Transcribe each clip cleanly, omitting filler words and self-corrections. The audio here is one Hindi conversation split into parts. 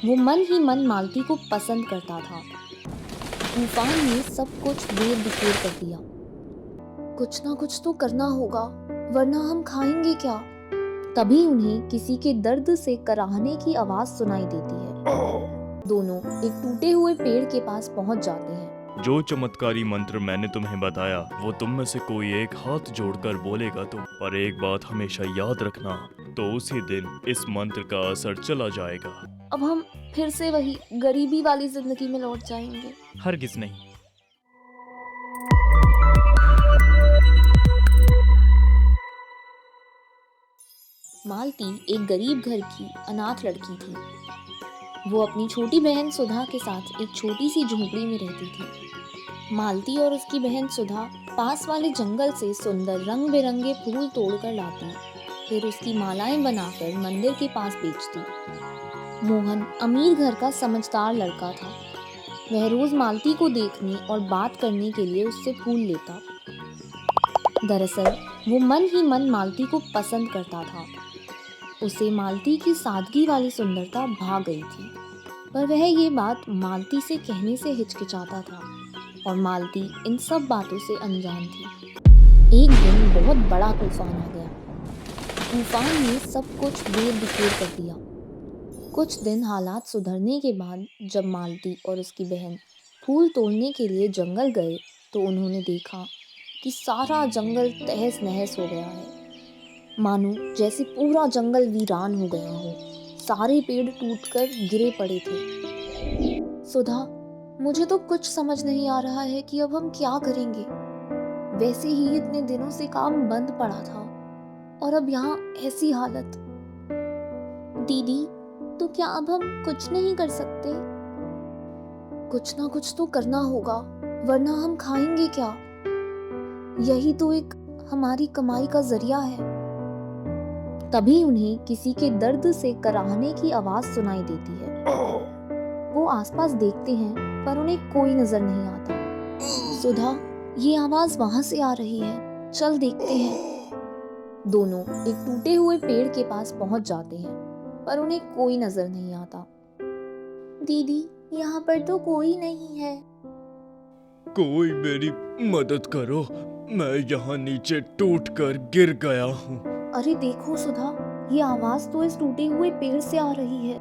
वो मन ही मन मालती को पसंद करता था। तूफान ने सब कुछ बेर बिखेर कर दिया। कुछ ना कुछ तो करना होगा, वरना हम खाएंगे क्या? तभी उन्हें किसी के दर्द से कराहने की आवाज सुनाई देती है। दोनों एक टूटे हुए पेड़ के पास पहुंच जाते हैं। जो चमत्कारी मंत्र मैंने तुम्हें बताया वो तुम में से कोई एक हाथ जोड़कर बोलेगा तो, पर एक बात हमेशा याद रखना, तो उसी दिन इस मंत्र का असर चला जाएगा। अब हम फिर से वही गरीबी वाली जिंदगी में लौट जाएंगे। हरगिज नहीं। मालती एक गरीब घर की अनाथ लड़की थी। वो अपनी छोटी बहन सुधा के साथ एक छोटी सी झोपड़ी में रहती थी। मालती और उसकी बहन सुधा पास वाले जंगल से सुंदर रंग बिरंगे फूल तोड़कर लाती, फिर उसकी मालाएं बनाकर मंदिर के पास बेचती। मोहन अमीर घर का समझदार लड़का था। वह रोज मालती को देखने और बात करने के लिए उससे फूल लेता। दरअसल वो मन ही मन मालती को पसंद करता था। उसे मालती की सादगी वाली सुंदरता भा गई थी, पर वह ये बात मालती से कहने से हिचकिचाता था और मालती इन सब बातों से अनजान थी। एक दिन बहुत बड़ा तूफान आ गया। तूफान ने सब कुछ बेर बिखेर कर दिया। कुछ दिन हालात सुधरने के बाद जब मालती और उसकी बहन फूल तोड़ने के लिए जंगल गए तो उन्होंने देखा कि सारा जंगल तहस नहस हो गया है, मानो जैसे पूरा जंगल वीरान हो गया हो। सारे पेड़ टूटकर गिरे पड़े थे। सुधा, मुझे तो कुछ समझ नहीं आ रहा है कि अब हम क्या करेंगे। वैसे ही इतने दिनों से काम बंद पड़ा था और अब यहाँ ऐसी हालत। दीदी, तो क्या अब हम कुछ नहीं कर सकते? कुछ ना कुछ तो करना होगा, वरना हम खाएंगे क्या? यही तो एक हमारी कमाई का जरिया है। तभी उन्हें किसी के दर्द से कराहने की आवाज सुनाई देती है। वो आसपास देखते हैं पर उन्हें कोई नजर नहीं आता। सुधा, ये आवाज वहां से आ रही है, चल देखते हैं। दोनों एक टूटे हुए पेड़ के पास पहुंच जाते हैं पर उन्हें कोई नजर नहीं आता। दीदी, यहाँ पर तो कोई नहीं है। कोई मेरी मदद करो, मैं यहाँ नीचे टूटकर गिर गया हूँ। अरे देखो सुधा, ये आवाज तो इस टूटे हुए पेड़ से आ रही है।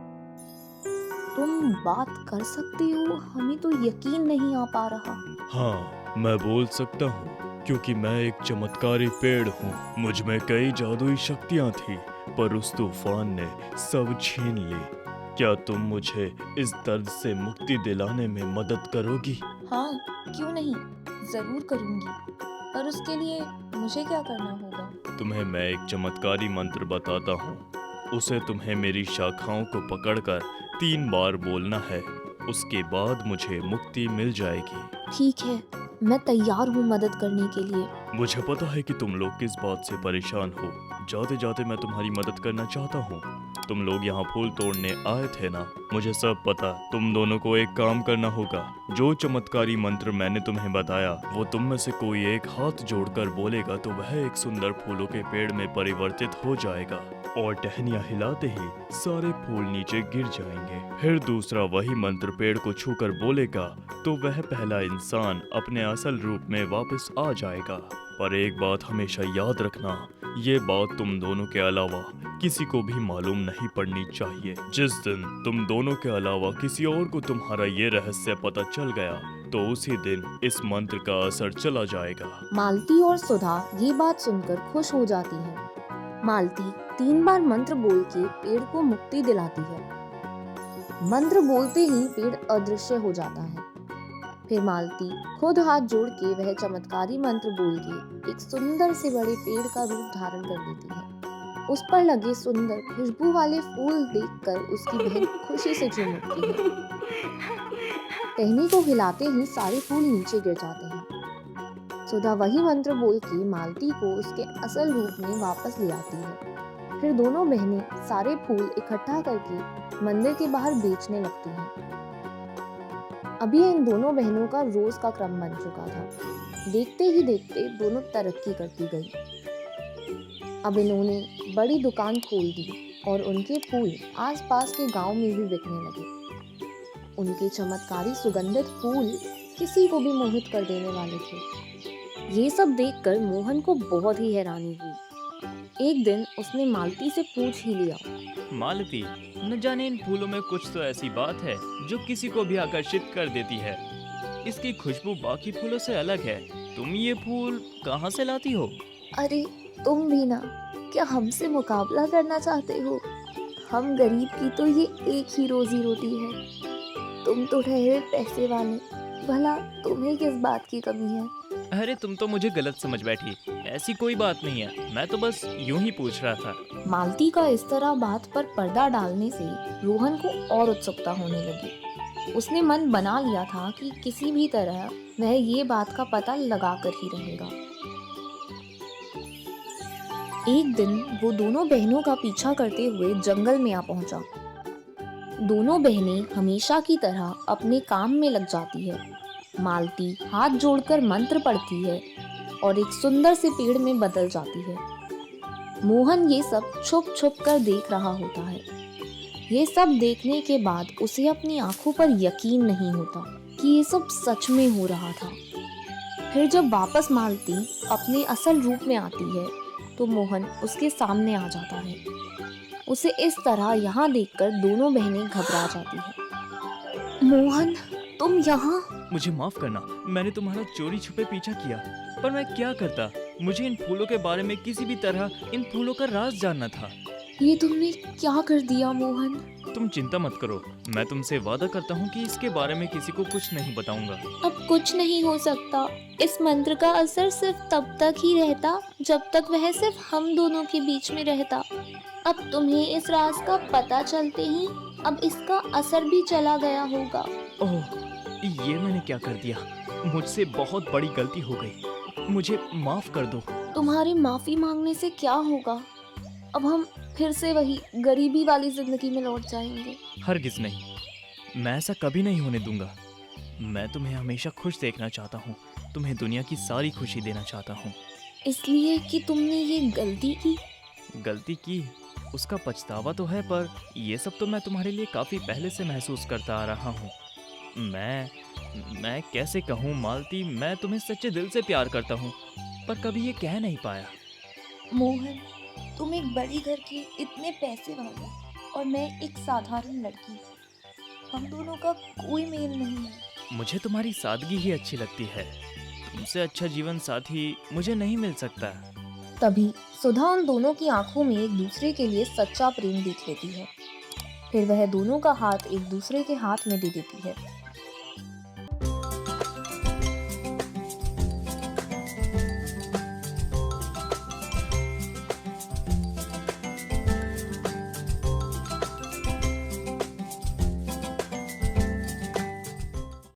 तुम बात कर सकते हो? हमें तो यकीन नहीं आ पा रहा। हाँ, मैं बोल सकता हूँ क्योंकि मैं एक चमत्कारी पेड़ हूँ। मुझ में कई जादुई शक्तियाँ थी, पर उस तूफान ने सब छीन ली। क्या तुम मुझे इस दर्द से मुक्ति दिलाने में मदद करोगी? हाँ, क्यों नहीं, जरूर करूंगी। पर उसके लिए मुझे क्या करना होगा? तुम्हें मैं एक चमत्कारी मंत्र बताता हूँ। उसे तुम्हें मेरी शाखाओं को पकड़कर 3 बार बोलना है। उसके बाद मुझे मुक्ति मिल जाएगी। ठीक है, मैं तैयार हूँ मदद करने के लिए। मुझे पता है कि तुम लोग किस बात से परेशान हो। जाते जाते मैं तुम्हारी मदद करना चाहता हूँ। तुम लोग यहाँ फूल तोड़ने आए थे ना? मुझे सब पता। तुम दोनों को एक काम करना होगा। जो चमत्कारी मंत्र मैंने तुम्हें बताया वो तुम में से कोई एक हाथ जोड़कर बोलेगा तो वह एक सुंदर फूलों के पेड़ में परिवर्तित हो जाएगा और टहनियाँ हिलाते ही सारे फूल नीचे गिर जाएंगे। फिर दूसरा वही मंत्र पेड़ को छूकर बोलेगा तो वह पहला इंसान अपने असल रूप में वापस आ जाएगा। पर एक बात हमेशा याद रखना, ये बात तुम दोनों के अलावा किसी को भी मालूम नहीं पड़नी चाहिए। जिस दिन तुम दोनों के अलावा किसी और को तुम्हारा ये रहस्य पता चल गया तो उसी दिन इस मंत्र का असर चला जाएगा। मालती और सुधा ये बात सुनकर खुश हो जाती है। मालती 3 बार मंत्र बोल के पेड़ को मुक्ति दिलाती है। मंत्र बोलते ही पेड़ अदृश्य हो जाता है। फिर मालती खुद हाथ जोड़ के वह चमत्कारी मंत्र बोल के एक सुंदर से बड़े पेड़ का रूप धारण कर लेती है। उस पर लगे सुंदर खुशबू वाले फूल देखकर उसकी बहन खुशी से झूम उठती है। टहनी को हिलाते ही सारे फूल नीचे गिर जाते हैं। सुधा वही मंत्र बोल के मालती को उसके असल रूप में वापस ले आती है। फिर दोनों बहनें सारे फूल इकट्ठा करके मंदिर के बाहर बेचने लगती हैं। अभी इन दोनों बहनों का रोज का क्रम बन चुका था। देखते ही देखते दोनों तरक्की करती गई। अब इन्होंने बड़ी दुकान खोल दी और उनके फूल आसपास के गांव में भी बिकने लगे। उनके चमत्कारी सुगंधित फूल किसी को भी मोहित कर देने वाले थे। ये सब देखकर मोहन को बहुत ही हैरानी हुई। एक दिन उसने मालती से पूछ ही लिया। मालती, न जाने इन फूलों में कुछ तो ऐसी बात है जो किसी को भी आकर्षित कर देती है। इसकी खुशबू बाकी फूलों से अलग है। तुम ये फूल कहाँ से लाती हो? अरे तुम भी ना, क्या हमसे मुकाबला करना चाहते हो? हम गरीब की तो ये एक ही रोजी रोटी है। तुम तो ठहरे पैसे वाले, भला तुम्हें किस बात की कमी है? अरे तुम तो मुझे गलत समझ बैठी। ऐसी कोई बात नहीं है, मैं तो बस यूं ही पूछ रहा था। मालती का इस तरह बात पर पर्दा डालने से रोहन को और उत्सुकता होने लगी। उसने मन बना लिया था कि किसी भी तरह वह ये बात का पता लगा कर ही रहेगा। एक दिन वो दोनों बहनों का पीछा करते हुए जंगल में आ पहुंचा। दोनों बहनें हमेशा की तरह अपने काम में लग जाती है। मालती हाथ जोड़कर मंत्र पढ़ती है और एक सुंदर से पेड़ में बदल जाती है। मोहन ये सब छुप छुप कर देख रहा होता है। ये सब देखने के बाद उसे अपनी आंखों पर यकीन नहीं होता कि ये सब सच में हो रहा था। फिर जब वापस मालती अपने असल रूप में आती है तो मोहन उसके सामने आ जाता है। उसे इस तरह यहाँ देखकर दोनों बहनें घबरा जाती हैं। मोहन, तुम यहाँ? मुझे माफ करना, मैंने तुम्हारा चोरी छुपे पीछा किया, पर मैं क्या करता। मुझे इन फूलों के बारे में किसी भी तरह इन फूलों का राज जानना था। ये तुमने क्या कर दिया मोहन? तुम चिंता मत करो, मैं तुमसे वादा करता हूँ कि इसके बारे में किसी को कुछ नहीं बताऊंगा। अब कुछ नहीं हो सकता। इस मंत्र का असर सिर्फ तब तक ही रहता जब तक वह सिर्फ हम दोनों के बीच में रहता। अब तुम्हें इस राज का पता चलते ही अब इसका असर भी चला गया होगा। ओह, ये मैंने क्या कर दिया? मुझसे बहुत बड़ी गलती हो गई, मुझे माफ कर दो। तुम्हारी माफी मांगने से क्या होगा? अब हम फिर से वही गरीबी वाली जिंदगी में लौट जाएंगे। हरगिज नहीं, मैं ऐसा कभी नहीं होने दूंगा। मैं तुम्हें हमेशा खुश देखना चाहता हूँ, तुम्हें दुनिया की सारी खुशी देना चाहता हूँ। इसलिए कि तुमने ये गलती की? गलती की, उसका पछतावा तो है, पर ये सब तो मैं तुम्हारे लिए काफ़ी पहले से महसूस करता आ रहा हूँ। मैं कैसे कहूँ मालती, मैं तुम्हें सच्चे दिल से प्यार करता हूँ, पर कभी ये कह नहीं पाया। मोहन, तुम एक बड़ी घर के इतने पैसे वाले और मैं एक साधारण लड़की। हम दोनों का कोई मेल नहीं है। मुझे तुम्हारी सादगी ही अच्छी लगती है। तुमसे अच्छा जीवन साथी मुझे नहीं मिल सकता। तभी सुधा उन दोनों की आंखों में एक दूसरे के लिए सच्चा प्रेम देख लेती है। फिर वह दोनों का हाथ एक दूसरे के हाथ में दे देती है